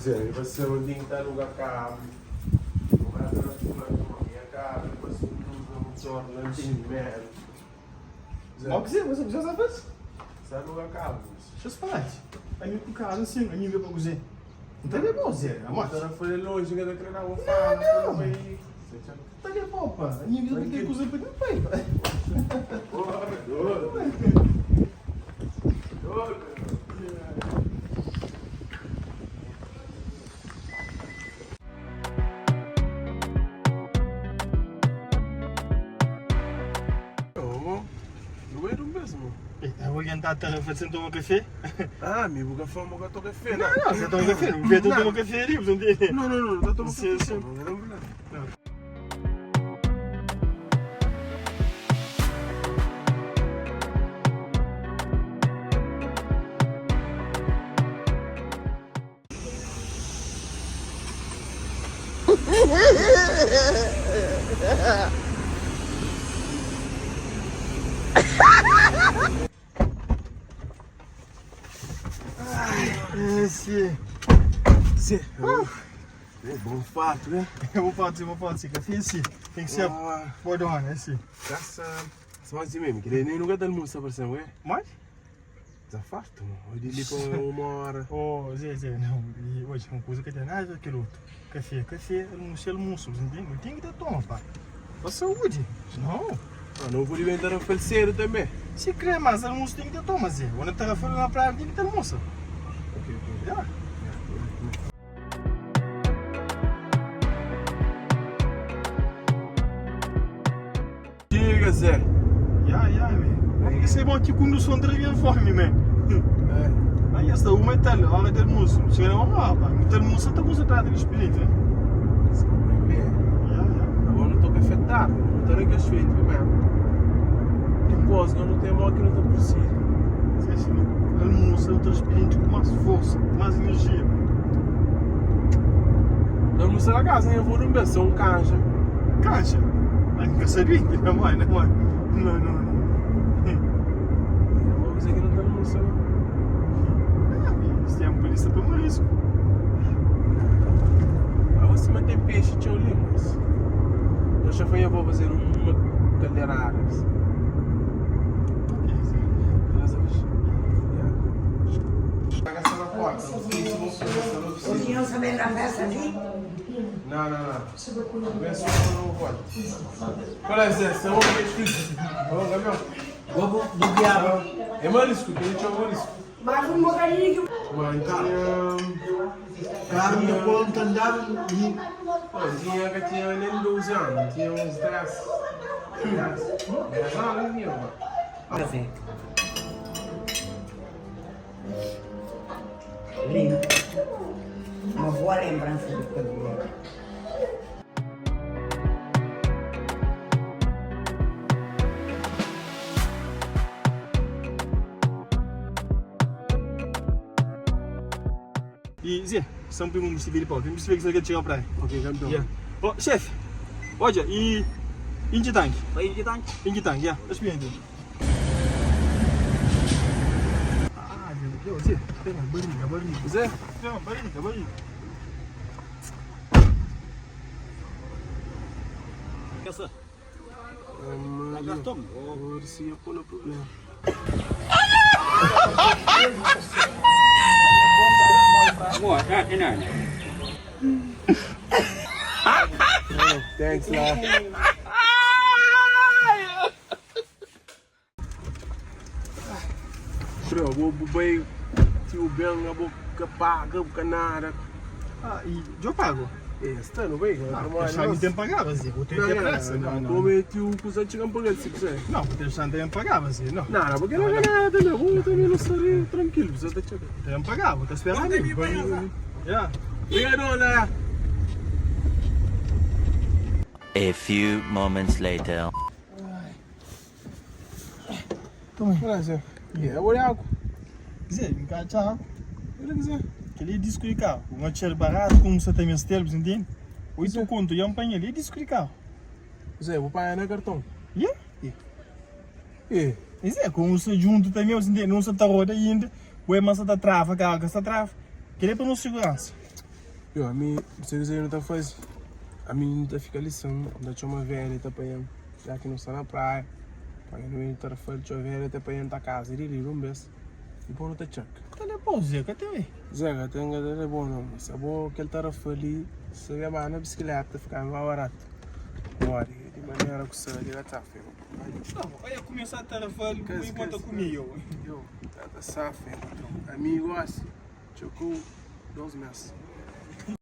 Zé, você não tem que estar no carro. Não vai dar uma minha cara, você não torna, não tem merda. Mal quiser, você já sabe isso? Sai no carro. Deixa eu falar. Aí eu com o cara assim, aí eu vou cozer. Então é bom, Zé. Agora foi longe, que eu quero dar uma Não. Tá de bom, pá. Aí eu tenho que cozer para meu pai, pá. Eu vou tentar fazer um café. Ah, amigo, o café é um café. Não, você toma café, não vê tomar café ali, você entende? Não, tá tomando Sim, café. sim. Não. Esse. Zé, é bom fato, né? Eu vou fazer café assim. Tem que ser bordona, assim. Essa, mas assim mesmo, que nem nunca dá almoço para cima, é? Mas? Já farto, hoje ele com uma hora. Oh, Zé, não. E hoje, uma coisa que tem nada aquele outro. Café, almoço, você entende? Tem que ter toma, pá. Pra saúde. Não. Ah, não vou inventar um falseiro também. Se crê, mas almoço tem que ter toma, Zé. Quando tá fora na praia, tem que ter almoço. Ok. Já. Diga, Zé. Já, velho. Isso é bom aqui quando o som entrega fome, man. Aí esta uma é tal, a hora do almoço. Chega uma hora, pá. Então almoço está concentrado no espírito, né? Agora não estou afetado, não estou nem feito mesmo. Depois não tem mal que não estou preciso. Almoço é outro espírito com mais força, com mais energia. Almoço na casa, eu vou no meu, sou um canja. Caixa? Ai, nunca sabia, não é? Não. Vou dizer que não está almoçando. Isso tem uma polícia para morrer isso. Aí você vai ter peixe de olhinhos. Eu já fui, eu vou fazer uma caldeirada. Paga essa na porta, O senhor sabe da festa ali? Não. Vem só não pode. Qual é essa? Vamos ver escrito. Vamos, Gabriel. Ovo do diabo. É marisco, que a gente chama marisco. Mais um bocadinho que... Mas tinha... Carne de ponta andava e... Tinha nem 12 anos, tinha uns 10. 10 anos, tinha. Café. Lindo. Uma boa lembrança do cabelo. E Zé, são para um civil pau. Tem que ver que você quer chegar para aí. Ok, campeão. Yeah. Oh, chefe. Olha, e Inji Tank. Inji Tank? Inji Tank, yeah. Let's be into. Ah, Zé, pega, barriga. Zé? Não, barriga. Essa? Cartão? Ou se eu pôr no problema. Thanks lá. Bro, vou beber tio bem a boca paga, boca nada. Ah, e eu pago. Está no bem, Mas já me tem pagava, Zé. Vou ter que pressa. Não. Como tio coisa chega por ele se quiser. Não, porque já tem pagava, Zé. Não. Não, porque não é nada, não. Vou também não estarei tranquilo, você está chegando. Tem pagava, vou te esperar ali. Yeah. Obrigado, lá. A few moments later. Toma aí. Olha, Zé. É o água. Zé, me cacha. Olha, Zé. Ele disco de carro. Um cheiro barato, como você tem meus termos, entende? 8 conto, e apanha ali, disco de carro. Zé, vou pagar no cartão. Yeah? É. Zé, como você junto também, você entende? Não se está roda ainda. O massa está trava, carga está trava. Queria para nossa segurança. Eu, a mim, se eu não está fazendo, a mim não está fica lição, ainda tinha uma velha, está apanhando, já que não está na praia, apanhando o interfone, tinha uma velha, está apanhando a casa, ele liga um beijo, e bom não está check. Cadê pô, Zé? Cadê? Zé, que tem que bom não, mas é bom que ele está ali, se ele vai na bicicleta, fica mais barato. Bora, de maneira que você liga tá feio. Não, olha começar a tarefa e conta comigo. Eu, tá safado, amigo, assim, chocou 2 meses.